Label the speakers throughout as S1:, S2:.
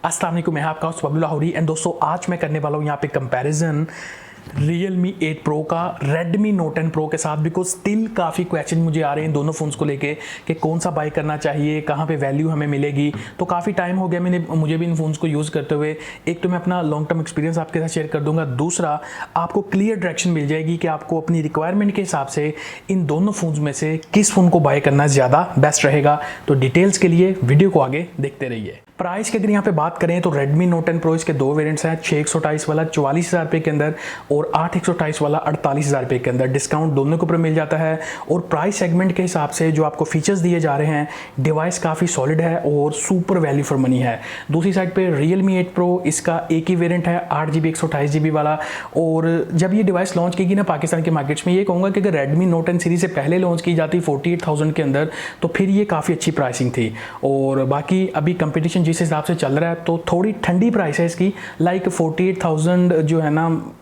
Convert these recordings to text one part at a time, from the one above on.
S1: अस्सलाम वालेकुम, मैं आपका होस्ट अब्दुल्ला लाहौरी। एंड दोस्तों, आज मैं करने वाला हूँ यहाँ पे कंपैरिजन Realme 8 Pro का Redmi Note 10 Pro के साथ। बिकॉज स्टिल काफ़ी क्वेश्चन मुझे आ रहे हैं दोनों फ़ोन्स को लेके कि कौन सा बाय करना चाहिए, कहाँ पे वैल्यू हमें मिलेगी। तो काफ़ी टाइम हो गया मुझे भी इन फ़ोन्स को यूज़ करते हुए। एक तो मैं अपना लॉन्ग टर्म एक्सपीरियंस आपके साथ शेयर कर दूंगा, दूसरा आपको क्लियर डायरेक्शन मिल जाएगी कि आपको अपनी रिक्वायरमेंट के हिसाब से इन दोनों फ़ोन्स में से किस फ़ोन को बाय करना ज़्यादा बेस्ट रहेगा। तो डिटेल्स के लिए वीडियो को आगे देखते रहिए। प्राइस की अगर यहाँ पे बात करें तो Redmi Note 10 Pro इसके दो वेरिएंट्स हैं, 6128 वाला 44,000 रुपये के अंदर और 8128 वाला 48,000 रुपये के अंदर। डिस्काउंट दोनों के ऊपर मिल जाता है। और प्राइस सेगमेंट के हिसाब से जो आपको फीचर्स दिए जा रहे हैं, डिवाइस काफ़ी सॉलिड है और सुपर वैल्यू फॉर मनी है। दूसरी साइड पे Realme 8 Pro इसका एक ही वेरिएंट है 8GB 128GB वाला। और जब ये डिवाइस लॉन्च की गई ना पाकिस्तान के मार्केट्स में, ये कहूँगा कि अगर Redmi Note 10 सीरीज से पहले लॉन्च की जाती 48,000 के अंदर तो फिर ये काफ़ी अच्छी प्राइसिंग थी। और बाकी अभी कंपटीशन जिस हिसाब से चल रहा है तो थोड़ी ठंडी प्राइस है इसकी, लाइक 48,000 जो है ना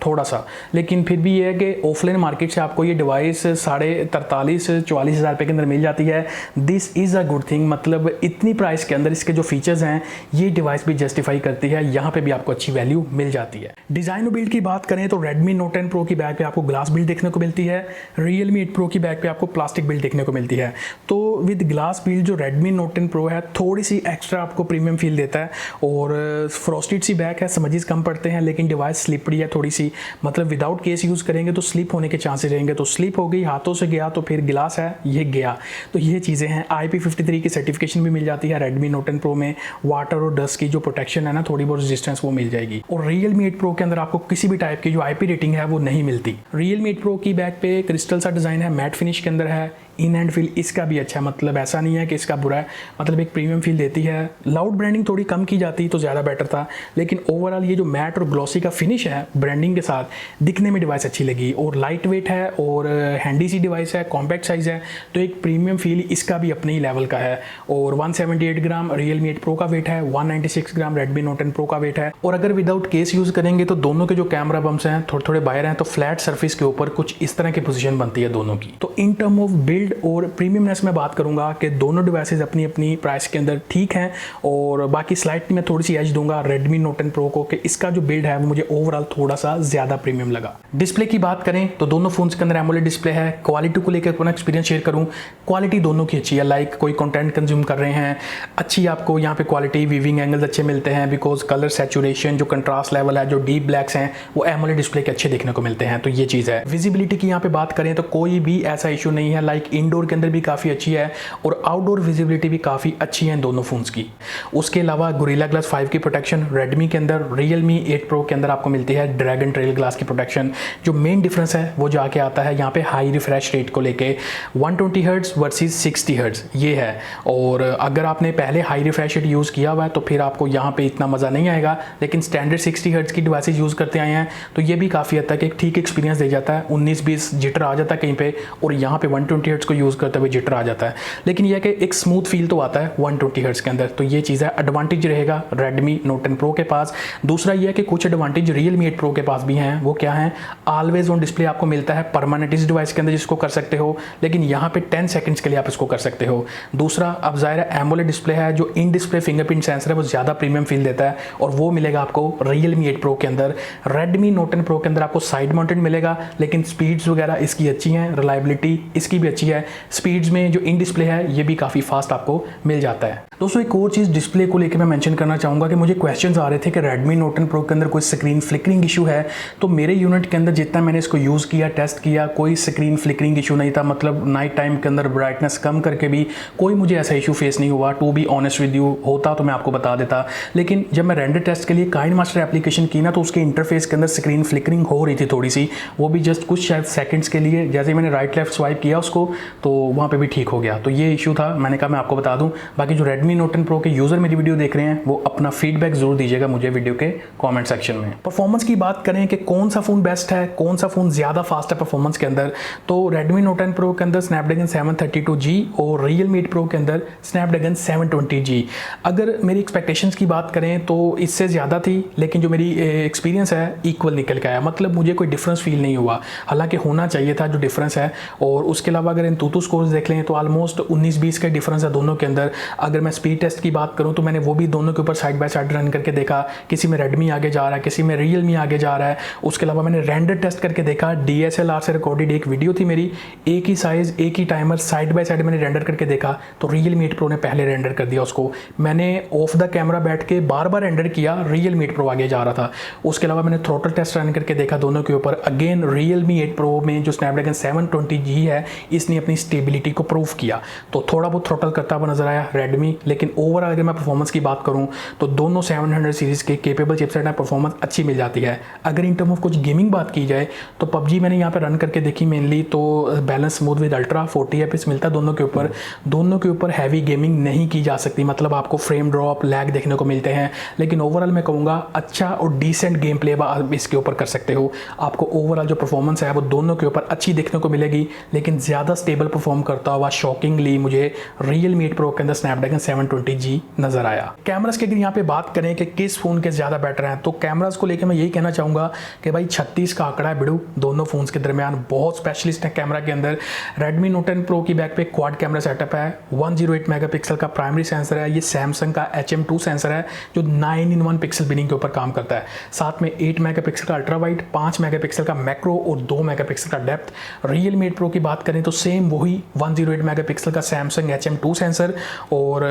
S1: थोड़ा सा। लेकिन फिर भी ये है कि ऑफलाइन मार्केट से आपको ये डिवाइस 43,000-44,000 रुपये के अंदर मिल जाती है। This is a good thing. मतलब इतनी प्राइस के अंदर इसके जो फीचर्स हैं ये डिवाइस भी जस्टिफाई करती है, यहाँ पे भी आपको अच्छी वैल्यू मिल जाती है। डिज़ाइन और बिल्ड की बात करें तो Redmi Note 10 Pro की बैक पे आपको ग्लास बिल्ड देखने को मिलती है, Realme 8 Pro की बैक पे आपको प्लास्टिक बिल्ड देखने को मिलती है। तो विद ग्लास बिल्ड जो Redmi Note 10 Pro है थोड़ी सी एक्स्ट्रा आपको प्रीमियम फील देता है। और फ्रॉस्टेड सी बैक है, समझिस कम पड़ते हैं, लेकिन डिवाइस स्लिपरी है थोड़ी सी। मतलब विदाउट केस यूज़ करेंगे तो स्लिप होने के चांसेस रहेंगे। तो स्लिप हो गई, हाथों से गया तो फिर गिलास है ये गया। तो ये चीज़ें हैं। IP53 की सर्टिफिकेशन भी मिल जाती है Redmi Note 10 Pro में। वाटर और डस्ट की जो प्रोटेक्शन है ना, थोड़ी बहुत रेजिस्टेंस वो मिल जाएगी। और Realme 8 Pro के अंदर आपको किसी भी टाइप की जो IP रेटिंग है वो नहीं मिलती। Realme 8 Pro की बैक पे क्रिस्टल सा डिज़ाइन है, मैट फिनिश के अंदर है। इन हैंड फील इसका भी अच्छा है, मतलब ऐसा नहीं है कि इसका बुरा है, मतलब एक प्रीमियम फील देती है। लाउड ब्रांडिंग थोड़ी कम की जाती तो ज़्यादा बेटर था, लेकिन ओवरऑल ये जो मैट और ग्लॉसी का फिनिश है ब्रांडिंग के साथ, दिखने में डिवाइस अच्छी लगी। और लाइट वेट है और हैंडी सी डिवाइस है, कॉम्पैक्ट साइज़ है, तो एक प्रीमियम फील इसका भी अपने ही लेवल का है। और 178 ग्राम Realme 8 Pro का वेट है, 196 ग्राम Redmi Note 10 Pro का वेट है। और अगर विदाउट केस यूज़ करेंगे तो दोनों के जो कैमरा बम्स हैं थोड़े थोड़े बाहर हैं, तो फ्लैट सर्फेस के ऊपर कुछ इस तरह की पोजीशन बनती है दोनों की। तो इन टर्म ऑफ बिल्ड और प्रीमियमनेस में बात करूंगा कि दोनों डिवाइसेस अपनी अपनी प्राइस के अंदर ठीक हैं। और बाकी स्लाइटली मैं थोड़ी सी एज दूंगा Redmi Note 10 Pro को कि इसका जो बिल्ड है वो मुझे ओवरऑल थोड़ा सा ज़्यादा प्रीमियम लगा। डिस्प्ले की बात करें तो दोनों फोन्स के अंदर AMOLED डिस्प्ले है। क्वालिटी को लेकर अपना एक्सपीरियंस शेयर करूँ, क्वालिटी दोनों की अच्छी है। लाइक कोई कंटेंट कंज्यूम कर रहे हैं, अच्छी आपको यहाँ पे क्वालिटी, वीविंग एंगल्स अच्छे मिलते हैं। बिकॉज कलर सैचुरेशन, जो कंट्रास्ट लेवल है, जो डीप ब्लैक्स हैं, वो AMOLED डिस्प्ले के अच्छे देखने को मिलते हैं। तो ये चीज़ है। विजिबिलिटी की यहाँ पे बात करें तो कोई भी ऐसा इशू नहीं है। लाइक इंडोर के अंदर भी काफ़ी अच्छी है और आउटडोर विजिबिलिटी भी काफ़ी अच्छी है दोनों फोन्स की। उसके अलावा Gorilla Glass 5 की प्रोटेक्शन Redmi के अंदर, Realme 8 Pro के अंदर आपको मिलती है ड्रैगन ट्रेल ग्लास की प्रोटेक्शन। जो मेन डिफरेंस है वो जाके आता है यहाँ पे हाई रिफ्रेश रेट को लेके, 120 हर्ट्ज वर्सेस 60 हर्ट्ज ये है। और अगर आपने पहले हाई रिफ्रेश रेट यूज़ किया हुआ है तो फिर आपको यहाँ पे इतना मज़ा नहीं आएगा, लेकिन स्टैंडर्ड 60 हर्ट्ज की डिवाइसेज यूज़ करते आए हैं तो ये भी काफ़ी हद तक एक ठीक एक्सपीरियंस दे जाता है। 19-20 जिटर आ जाता है कहीं पे, और यहाँ पे 120 हर्ट्ज को यूज़ करते हुए जिटर आ जाता है। लेकिन यह कि एक स्मूथ फील तो आता है 120 हर्ट्ज के अंदर। तो ये चीज़ है, एडवांटेज रहेगा Redmi Note 10 Pro के पास। दूसरा यह है कि कुछ एडवांटेज Realme 8 Pro के पास भी हैं। वो क्या है? ऑलवेज ऑन डिस्प्ले आपको मिलता है परमानेंट इस डिवाइस के अंदर, जिसको कर सकते हो, लेकिन यहाँ पे 10 सेकंड्स के लिए आप इसको कर सकते हो। दूसरा, अब ज़ाहिर है AMOLED डिस्प्ले है, जो इन डिस्प्ले फिंगरप्रिंट सेंसर है वो ज़्यादा प्रीमियम फील देता है, और वो मिलेगा आपको Realme 8 Pro के अंदर। Redmi Note 10 Pro के अंदर आपको साइड माउंटेड मिलेगा, लेकिन स्पीड्स वगैरह इसकी अच्छी हैं, रिलायबिलिटी इसकी भी अच्छी है। स्पीड्स में जो इन डिस्प्ले है ये भी काफ़ी फास्ट आपको मिल जाता है। दोस्तों, एक और चीज़ डिस्प्ले को लेकर मैं मेंशन करना चाहूँगा कि मुझे क्वेश्चंस आ रहे थे कि Redmi Note 10 Pro के अंदर कोई स्क्रीन फ्लिकरिंग इशू है। तो मेरे यूनिट के अंदर जितना मैंने इसको यूज़ किया, टेस्ट किया, कोई स्क्रीन फ्लिकरिंग इशू नहीं था। मतलब नाइट टाइम के अंदर ब्राइटनेस कम करके भी कोई मुझे ऐसा इशू फेस नहीं हुआ। To be honest with you, होता तो मैं आपको बता देता, लेकिन जब मैं रेंडर टेस्ट के लिए काइनमास्टर एप्लीकेशन की ना, तो उसके इंटरफेस के अंदर स्क्रीन फ्लिकरिंग हो रही थी थोड़ी सी, वो भी जस्ट कुछ शायद सेकंड्स के लिए। जैसे मैंने राइट लेफ्ट स्वाइप किया उसको तो वहाँ पे भी ठीक हो गया। तो ये इशू था, मैंने कहा मैं आपको बता दूँ। बाकी जो Redmi Note 10 Pro के यूज़र मेरी वीडियो देख रहे हैं वो अपना फीडबैक जरूर दीजिएगा मुझे वीडियो के कमेंट सेक्शन में। परफॉर्मेंस की बात करें कि कौन सा फ़ोन बेस्ट है, कौन सा फ़ोन ज़्यादा फास्ट है परफॉर्मेंस के अंदर, तो Redmi Note 10 Pro के अंदर Snapdragon 732G और Realme 8 Pro के अंदर Snapdragon 720G। अगर मेरी एक्सपेक्टेशंस की बात करें तो इससे ज़्यादा थी, लेकिन जो मेरी एक्सपीरियंस है इक्वल निकल के आया। मतलब मुझे कोई डिफरेंस फील नहीं हुआ, हालांकि होना चाहिए था जो डिफरेंस है। और उसके अलावा अगर एंतुतु स्कोर्स देख लें तो ऑलमोस्ट 19-20 का डिफरेंस है दोनों के अंदर। अगर मैं स्पीड टेस्ट की बात करूँ तो मैंने वो भी दोनों के ऊपर साइड बाय साइड रन करके देखा, किसी में रेडमी आगे जा रहा है, किसी में रियलमी आगे जा रहा है। उसके अलावा मैंने रेंडर टेस्ट करके देखा, DSLR से रिकॉर्डेड एक वीडियो थी मेरी, एक ही साइज़ एक ही टाइमर साइड बाय साइड मैंने रेंडर करके देखा, तो Realme 8 Pro ने पहले रेंडर कर दिया उसको। मैंने ऑफ द कैमरा बैठ के बार बार रेंडर किया, Realme 8 Pro आगे जा रहा था। उसके अलावा मैंने थ्रोटल टेस्ट रन करके देखा दोनों के ऊपर, अगेन Realme 8 Pro में जो स्नैपड्रैगन 720G है इसने अपनी स्टेबिलिटी को प्रूव किया, तो थोड़ा बहुत थ्रोटल करता हुआ नजर आया Redmi। लेकिन ओवरऑल अगर मैं परफॉर्मेंस की बात करूं तो दोनों 700 सीरीज़ के केपेबल चिपसेट में परफॉर्मेंस अच्छी मिल जाती है। अगर इन टर्म ऑफ कुछ गेमिंग बात की जाए तो PUBG मैंने यहाँ पे रन करके देखी मेनली, तो balance smooth with ultra 40 FPS मिलता है दोनों के ऊपर। दोनों के ऊपर हैवी गेमिंग नहीं की जा सकती, मतलब आपको फ्रेम ड्रॉप लैग देखने को मिलते हैं, लेकिन ओवरऑल मैं कहूँगा अच्छा और डिसेंट गेम प्ले आप इसके ऊपर कर सकते हो। आपको ओवरऑल जो परफॉर्मेंस है वो दोनों के ऊपर अच्छी देखने को मिलेगी, लेकिन ज़्यादा स्टेबल परफॉर्म करता हुआ शॉकिंगली मुझे Realme 8 Pro के अंदर स्नैपड्रैगन 720G नजर आया। कैमरास की अगर यहाँ पे बात करें कि किस फ़ोन के ज़्यादा बेटर हैं, तो कैमरास को लेकर मैं यही कहना चाहूँगा कि भाई 36 का आंकड़ा है बिड़ू दोनों फ़ोन्स के दरमियान, बहुत स्पेशलिस्ट है कैमरा के अंदर। Redmi Note 10 Pro की बैक पे क्वाड कैमरा सेटअप है, 108 मेगापिक्सल का प्राइमरी सेंसर है, ये सैमसंग का HM2 सेंसर है जो 9-in-1 पिक्सल बिनिंग के ऊपर काम करता है। साथ में 8 मेगापिक्सल का अल्ट्रा वाइड, 5 मेगापिक्सल का मैक्रो और 2 मेगापिक्सल का डेप्थ। Realme 8 Pro की बात करें तो सेम वही 108 मेगापिक्सल का सैमसंग HM2 सेंसर और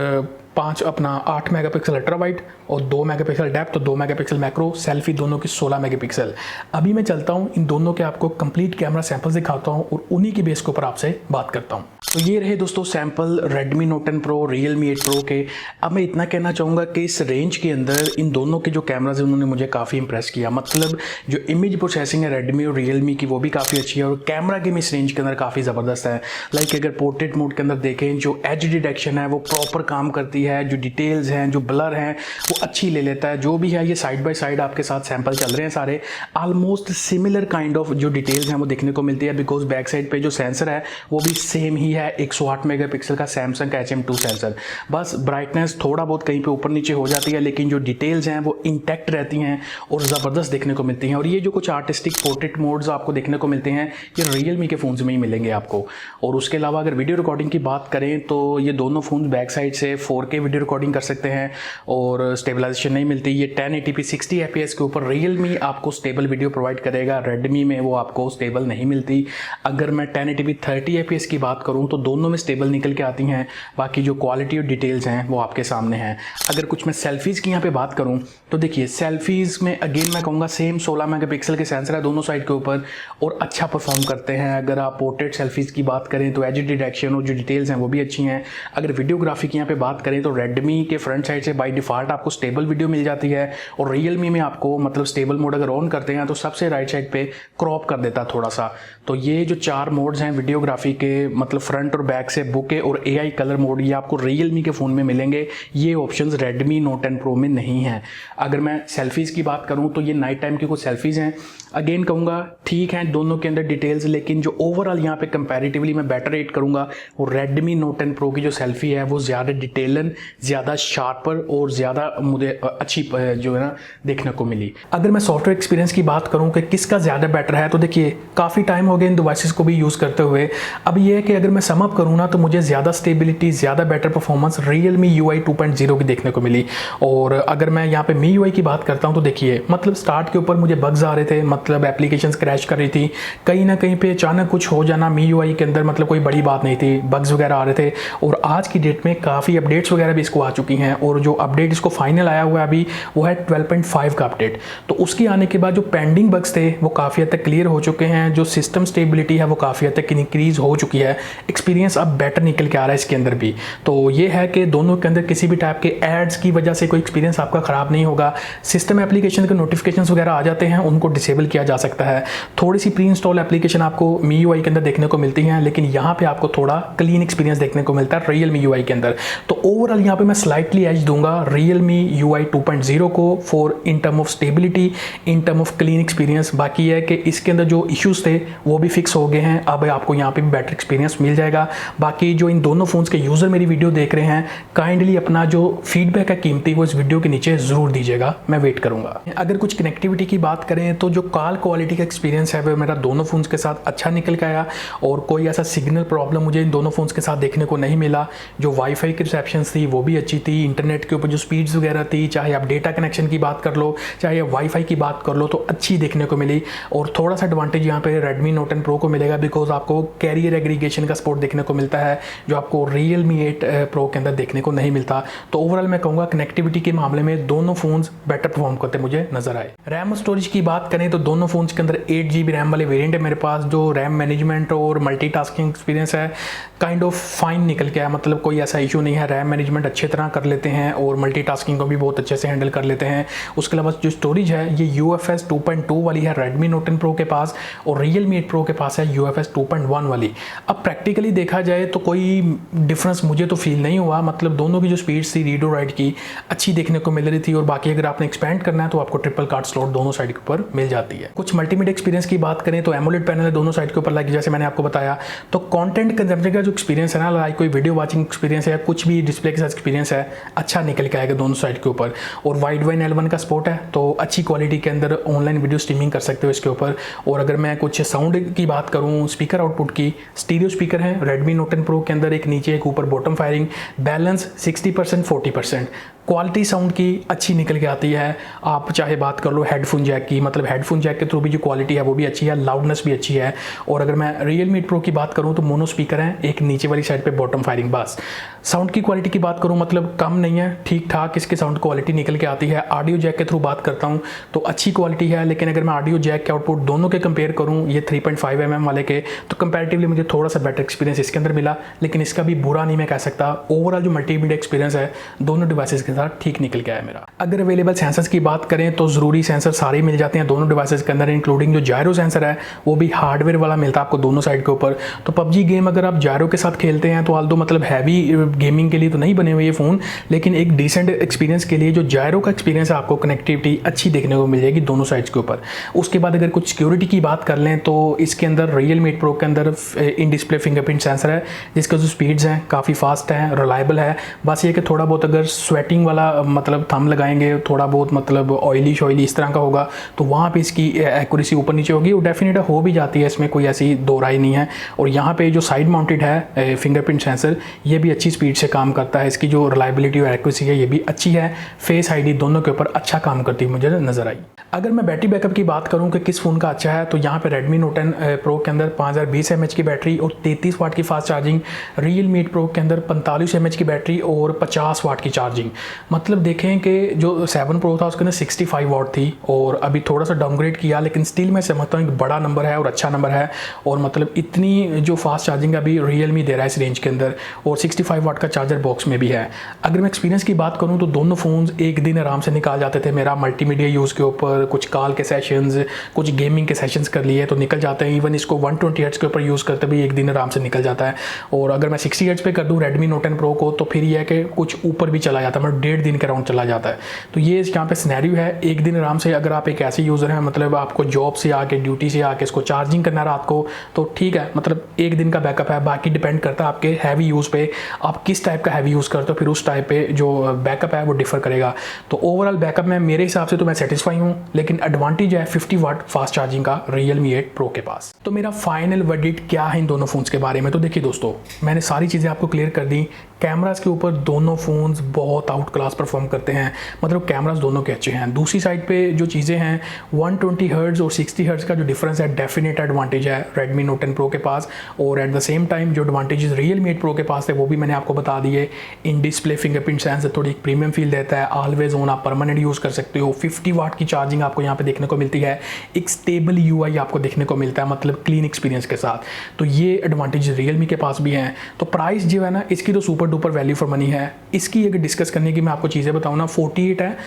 S1: 8 मेगापिक्सल अल्ट्रा वाइड और 2 मेगापिक्सल डेप्थ, तो 2 मेगापिक्सल मैक्रो, सेल्फी दोनों की 16 मेगापिक्सल। अभी मैं चलता हूँ इन दोनों के आपको कंप्लीट कैमरा सैंपल्स दिखाता हूँ और उन्हीं के बेस के ऊपर आपसे बात करता हूँ। तो ये रहे दोस्तों sample Redmi Note 10 Pro, Realme 8 Pro के। अब मैं इतना कहना चाहूँगा कि इस रेंज के अंदर इन दोनों के जो कैमराज हैं उन्होंने मुझे काफ़ी इंप्रेस किया। मतलब जो इमेज प्रोसेसिंग है Redmi और Realme की वो भी काफ़ी अच्छी है और कैमरा गेम इस रेंज के अंदर काफ़ी ज़बरदस्त है। लाइक अगर पोर्ट्रेट मोड के अंदर देखें जो एज डिटेक्शन है वो प्रॉपर काम करती है, जो डिटेल्स हैं जो ब्लर हैं वो अच्छी ले लेता है। जो भी है ये साइड बाय साइड आपके साथ सैंपल चल रहे हैं सारे, ऑलमोस्ट सिमिलर काइंड ऑफ जो डिटेल्स हैं वो देखने को मिलती है, बिकॉज बैक साइड पे जो सेंसर है वो भी सेम ही है, 108 मेगापिक्सल का सैमसंग का HM2 सेंसर। बस ब्राइटनेस थोड़ा बहुत कहीं पे ऊपर नीचे हो जाती है, लेकिन जो डिटेल्स हैं वो इंटैक्ट रहती हैं और ज़बरदस्त देखने को मिलती हैं। और ये जो कुछ आर्टिस्टिक पोर्ट्रेट मोड्स आपको देखने को मिलते हैं ये Realme के फ़ोन्स में ही मिलेंगे आपको। और उसके अलावा अगर वीडियो रिकॉर्डिंग की बात करें तो ये दोनों फ़ोन बैक साइड से 4K वीडियो रिकॉर्डिंग कर सकते हैं और स्टेबलाइजेशन नहीं मिलती। ये 1080p 60 FPS के ऊपर Realme आपको स्टेबल वीडियो प्रोवाइड करेगा, Redmi में वो आपको स्टेबल नहीं मिलती। अगर मैं 1080p 30 FPS की बात करूँ तो दोनों में स्टेबल निकल के आती हैं, बाकी जो क्वालिटी और डिटेल्स हैं वो आपके सामने हैं। अगर कुछ मैं सेल्फीज़ की यहाँ पे बात करूँ तो देखिए सेल्फीज़ में अगेन मैं कहूँगा सेम 16 मेगापिक्सल के सेंसर है दोनों साइड के ऊपर और अच्छा परफॉर्म करते हैं। अगर आप पोर्ट्रेट सेल्फीज़ की बात करें तो एज डिटेक्शन और जो डिटेल्स हैं वो भी अच्छी हैं। अगर वीडियोग्राफी की यहाँ पे बात करें तो Redmi के फ्रंट साइड से बाय डिफ़ॉल्ट आपको स्टेबल वीडियो मिल जाती है और Realme में आपको मतलब स्टेबल मोड अगर ऑन करते हैं तो सबसे राइट साइड पे क्रॉप कर देता थोड़ा सा। तो ये जो 4 मोड्स हैं वीडियोग्राफी के, मतलब फ्रंट और बैक से, बुके और AI कलर मोड, ये आपको Realme के फ़ोन में मिलेंगे। ये ऑप्शंस Redmi Note 10 Pro में नहीं हैं। अगर मैं सेल्फीज़ की बात करूं तो ये नाइट टाइम की कुछ सेल्फीज़ हैं, अगेन कहूँगा ठीक है दोनों के अंदर डिटेल्स, लेकिन जो ओवरऑल यहाँ पे कंपैरेटिवली मैं बेटर रेट करूँगा वो Redmi Note 10 Pro की जो सेल्फी है वो ज़्यादा डिटेलन, ज़्यादा शार्पर और ज़्यादा मुझे अच्छी जो है ना देखने को मिली। अगर मैं सॉफ्टवेयर एक्सपीरियंस की बात करूँ कि किसका ज़्यादा बेटर है तो देखिए काफ़ी टाइम हो गया इन डिवाइसेस को भी यूज़ करते हुए। अब ये है कि अगर मैं सम अप करूँ ना तो मुझे ज़्यादा स्टेबिलिटी, ज़्यादा बेटर परफॉर्मेंस Realme UI 2.0 की देखने को मिली। और अगर मैं यहाँ पे MIUI की बात करता हूँ तो देखिए मतलब स्टार्ट के ऊपर मुझे बग्स आ रहे थे, मतलब एप्लीकेशंस क्रैश कर रही थी, कहीं ना कहीं पे अचानक कुछ हो जाना MIUI के अंदर मतलब कोई बड़ी बात नहीं थी, बग्स वगैरह आ रहे थे। और आज की डेट में काफ़ी अपडेट्स वगैरह भी इसको आ चुकी हैं और जो अपडेट इसको फाइनल आया हुआ है अभी वो है 12.5 का अपडेट। तो उसकी आने के बाद जो पेंडिंग बग्स थे वो काफ़ी हद तक क्लियर हो चुके हैं, जो सिस्टम स्टेबिलिटी है वो काफ़ी हद तक इंक्रीज हो चुकी है, एक्सपीरियंस अब बेटर निकल के आ रहा है इसके अंदर भी। तो ये है कि दोनों के अंदर किसी भी टाइप के एड्स की वजह से कोई एक्सपीरियंस आपका ख़राब नहीं होगा। सिस्टम एप्लीकेशन के नोटिफिकेशंस वगैरह आ जाते हैं, उनको डिसेबल किया जा सकता है। थोड़ी सी प्री इंस्टॉल एप्लीकेशन आपको MIUI के अंदर देखने को मिलती हैं, लेकिन यहाँ पे आपको थोड़ा क्लीन एक्सपीरियंस देखने को मिलता है Realme UI के अंदर। तो ओवरऑल ओवरऑल यहाँ पे मैं स्लाइटली एज दूंगा Realme UI 2.0 को for in term of stability, in term of clean experience. बाकी है कि इसके अंदर जो इश्यूज थे वो भी फिक्स हो गए हैं, अब आपको यहाँ पे भी बेटर एक्सपीरियंस मिल जाएगा। बाकी जो इन दोनों फ़ोन्स के यूज़र मेरी वीडियो देख रहे हैं, काइंडली अपना जो फीडबैक है कीमती वो इस वीडियो के नीचे ज़रूर दीजिएगा, मैं वेट करूँगा। अगर कुछ कनेक्टिविटी की बात करें तो जो कॉल क्वालिटी का एक्सपीरियंस है वो मेरा दोनों फ़ोन्स के साथ अच्छा निकल के आया और कोई ऐसा सिग्नल प्रॉब्लम मुझे इन दोनों फ़ोन्स के साथ देखने को नहीं मिला। जो वाईफाई की रिसेप्शन थी वो भी अच्छी थी, इंटरनेट के ऊपर जो स्पीड्स वगैरह थी, चाहे आप डेटा कनेक्शन की बात कर लो, चाहे वाईफाई की बात कर लो, तो अच्छी देखने को मिली। और थोड़ा सा एडवांटेज यहाँ पे Redmi Note 10 Pro को मिलेगा बिकॉज आपको कैरियर एग्रीगेशन का सपोर्ट देखने को मिलता है जो आपको Realme 8 Pro के अंदर देखने को नहीं मिलता। तो ओवरऑल मैं कहूँगा कनेक्टिविटी के मामले में दोनों फ़ोन्स बेटर परफॉर्म करते मुझे नजर आए। रैम स्टोरेज की बात करें तो दोनों फ़ोन्स के अंदर 8GB रैम वाले वेरिएंट है मेरे पास। जो रैम मैनेजमेंट और मल्टीटास्किंग एक्सपीरियंस है काइंड ऑफ फाइन निकल के आया, मतलब कोई ऐसा इशू नहीं है। रैम मैनेजमेंट अच्छी तरह कर लेते हैं और मल्टीटास्किंग को भी बहुत अच्छे से हैंडल कर लेते हैं। उसके अलावा जो स्टोरेज है ये UFS 2.2 वाली है Redmi Note 10 Pro के पास और Realme 8 Pro के पास है UFS 2.1 वाली। अब प्रैक्टिकली देखा जाए तो कोई डिफरेंस मुझे तो फील नहीं हुआ, मतलब दोनों की जो स्पीड थी रीड और राइट की अच्छी देखने को मिल रही थी। और बाकी अगर आपने एक्सपेंड करना है तो आपको ट्रिपल कार्ड स्लॉट दोनों साइड के ऊपर मिल जाती है। कुछ मल्टीमीडिया एक्सपीरियंस की बात करें तो एमोलेड पैनल है दोनों साइड के ऊपर, लाइक जैसे मैंने आपको बताया। तो कंटेंट कंजम्पशन का जो एक्सपीरियंस है ना, लाइक कोई वीडियो वाचिंग एक्सपीरियंस है या कुछ भी डिस्प्ले के साथ एक्सपीरियंस है, अच्छा निकल के आएगा दोनों साइड के ऊपर। और वाइड वाइन L1 का सपोर्ट है तो अच्छी क्वालिटी के अंदर ऑनलाइन वीडियो स्ट्रीमिंग कर सकते हो इसके ऊपर। और अगर मैं कुछ साउंड की बात करूँ, स्पीकर आउटपुट की, स्टीरियो स्पीकर है Redmi Note 10 Pro के अंदर, एक नीचे एक ऊपर bottom firing, balance 60% 40%। Quality sound की अच्छी निकल के आती है। आप चाहे बात कर लो हेडफोन जैक की, मतलब हेडफोन जैक के थ्रू भी जो क्वालिटी है वो भी अच्छी है, लाउडनेस भी अच्छी है। और अगर मैं Realme 8 Pro की बात करूँ तो मोनो स्पीकर है, एक नीचे वाली साइड पे बॉटम फायरिंग बस। साउंड की क्वालिटी की बात करूँ मतलब कम नहीं है, ठीक ठाक इसकी साउंड क्वालिटी निकल के आती है। ऑडियो जैक के थ्रू बात करता हूँ तो अच्छी क्वालिटी है, लेकिन अगर मैं ऑडियो जैक के आउटपुट दोनों के कंपेयर करूँ, ये 3.5mm वाले के, तो कंपैरेटिवली मुझे थोड़ा सा बेटर एक्सपीरियंस इसके अंदर मिला, लेकिन इसका भी बुरा नहीं मैं कह सकता। ओवरऑल जो मल्टीमीडिया एक्सपीरियंस है दोनों डिवाइसेस के साथ ठीक निकल गया है मेरा। अगर अवेलेबल सेंसर्स की बात करें तो जरूरी सेंसर सारे मिल जाते हैं दोनों डिवाइसेस के अंदर, इंक्लूडिंग जो जायरो सेंसर है वो भी हार्डवेयर वाला मिलता है आपको दोनों साइड के ऊपर। तो पबजी गेम अगर आप जायरो के साथ खेलते हैं तो आल्दो मतलब हैवी गेमिंग के लिए तो नहीं बने हुए ये फ़ोन, लेकिन एक डिसेंट एक्सपीरियंस के लिए जो जायरो का एक्सपीरियंस है आपको कनेक्टिविटी अच्छी देखने को मिल जाएगी दोनों साइड्स के ऊपर। उसके बाद अगर कुछ सिक्योरिटी की बात कर लें तो इसके अंदर Realme 8 Pro के अंदर इन डिस्प्ले फिंगरप्रिंट सेंसर है जिसका जो स्पीड्स हैं काफ़ी फास्ट है, रिलायबल है। बस ये कि थोड़ा बहुत अगर स्वेटिंग वाला मतलब थंब लगाएंगे, थोड़ा बहुत मतलब ऑयली शॉयली इस तरह का होगा तो वहाँ पे इसकी एक्यूरेसी ऊपर नीचे होगी, वो डेफिनेट हो भी जाती है, इसमें कोई ऐसी दो राय नहीं है। और यहाँ पे जो साइड माउंटेड है फिंगरप्रिंट सेंसर ये भी अच्छी स्पीड से काम करता है, इसकी जो रिलायबिलिटी और एक्यूरेसी है ये भी अच्छी है। फेस आईडी दोनों के ऊपर अच्छा काम करती मुझे नजर आई। अगर मैं बैटरी बैकअप की बात करूं कि किस फ़ोन का अच्छा है तो यहाँ पे Redmi Note 10 Pro के अंदर 5020 mAh की बैटरी और 33 वाट की फास्ट चार्जिंग, Realme 8 Pro के अंदर 45 mAh की बैटरी और 50 वाट की चार्जिंग। मतलब देखें कि जो 7 Pro था उसके अंदर 65 वाट थी और अभी थोड़ा सा डाउनग्रेड किया, लेकिन स्टिल मैं समझता हूँ एक बड़ा नंबर है और अच्छा नंबर है। और मतलब इतनी जो फास्ट चार्जिंग अभी Realme दे रहा है इस रेंज के अंदर, और 65 वाट का चार्जर बॉक्स में भी है। अगर मैं एक्सपीरियंस की बात करूँ तो दोनों फ़ोन्स एक दिन आराम से निकाल जाते थे मेरा मल्टीमीडिया यूज़ के ऊपर, कुछ कॉल के सेशंस, कुछ गेमिंग के सेशंस कर लिए तो निकल जाते हैं। इवन इसको 120 हर्ट्ज़ के ऊपर यूज़ करते भी एक दिन आराम से निकल जाता है। और अगर मैं 60 हर्ट्ज़ पे कर दूँ Redmi Note 10 Pro को तो फिर यह है कि कुछ ऊपर भी चला जाता है, मतलब 1.5 दिन के राउंड चला जाता है। तो ये यहाँ पे सिनेरियो है, एक दिन आराम से अगर आप एक ऐसे यूज़र हैं, मतलब आपको जॉब से आके ड्यूटी से आके इसको चार्जिंग करना रात को, तो ठीक है, मतलब एक दिन का बैकअप है। बाकी डिपेंड करता है आपके हैवी यूज़ पे, आप किस टाइप का हैवी यूज़ करते हो, फिर उस टाइप पे जो बैकअप है वो डिफर करेगा। तो ओवरऑल बैकअप में मेरे हिसाब से तो मैं सेटिस्फाई हूँ, लेकिन एडवांटेज है 50 वाट फास्ट चार्जिंग का Realme 8 Pro के पास। तो मेरा फाइनल वर्डिक्ट क्या है इन दोनों फ़ोन्स के बारे में, तो देखिए दोस्तों मैंने सारी चीज़ें आपको क्लियर कर दी। कैमरास के ऊपर दोनों फ़ोन्स बहुत आउट क्लास परफॉर्म करते हैं, मतलब कैमरास दोनों के अच्छे हैं। दूसरी साइड पे जो चीज़ें हैं 120 हर्ट्ज़ और 60 हर्ट्ज़ का जो डिफरेंस है डेफिनेट एडवांटेज है Redmi Note 10 Pro के पास। और एट द सेम टाइम जो एडवांटेजेस Realme 8 Pro के पास थे वो भी मैंने आपको बता दिए। इन डिस्प्ले फिंगरप्रिंट सेंसर थोड़ी एक प्रीमियम फील देता है, ऑलवेज ऑन, आप परमानेंट यूज़ कर सकते हो। 50 वाट की चार्जिंग आपको यहाँ पे देखने को मिलती है, एक स्टेबल UI आपको देखने को मिलता है, मतलब क्लीन एक्सपीरियंस के साथ। तो ये एडवांटेज Realme के पास भी हैं। तो प्राइस जो है ना इसकी तो super duper value for money है। इसकी अगर डिस्कस करने की मैं आपको चीज़ें बताऊँ ना, 48 है।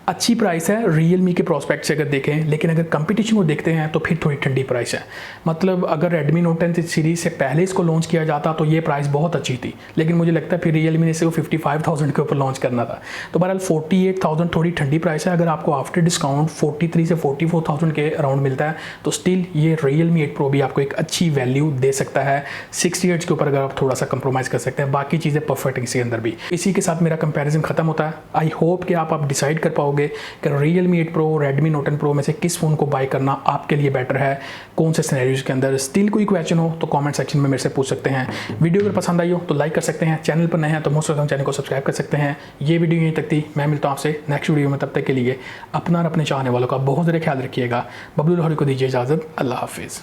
S1: अच्छी प्राइस है Realme के प्रोस्पेक्ट से अगर देखें, लेकिन अगर कंपटीशन को देखते हैं तो फिर थोड़ी ठंडी प्राइस है। मतलब अगर Redmi Note 10 सीरीज़ से पहले इसको लॉन्च किया जाता तो ये प्राइस बहुत अच्छी थी, लेकिन मुझे लगता है फिर Realme ने इसे 55,000 के ऊपर लॉन्च करना था। तो बहरहाल 48,000 थोड़ी ठंडी प्राइस है। अगर आपको आफ्टर डिस्काउंट 43 से 44,000 के अराउंड मिलता है तो स्टिल ये Realme 8 Pro भी आपको एक अच्छी वैल्यू दे सकता है। 60 हर्ट्ज के ऊपर अगर आप थोड़ा सा कंप्रोमाइज़ कर सकते हैं, बाकी चीज़ें परफेक्ट हैं इसके अंदर भी। इसी के साथ मेरा कंपैरिजन खत्म होता है। आई होप कि आप डिसाइड कर पाओगे कि Realme 8 Pro, Redmi Note 10 Pro में से किस फ़ोन को बाय करना आपके लिए बेटर है, कौन से सिनेरियोज के अंदर। स्टिल कोई क्वेश्चन हो तो कमेंट सेक्शन में मेरे से पूछ सकते हैं। वीडियो अगर पसंद आई हो तो लाइक कर सकते हैं, चैनल पर नए हैं तो मोस्ट ऑफ चैनल को सब्सक्राइब कर सकते हैं। ये वीडियो यहीं तक थी, मैं मिलता हूँ आपसे नेक्स्ट वीडियो में। तब तक के लिए अपना और अपने चाहने वालों का बहुत ज़्यादा ख्याल रखिएगा। बबलू लाहौरी को दीजिए इजाज़त। अल्लाह हाफिज़।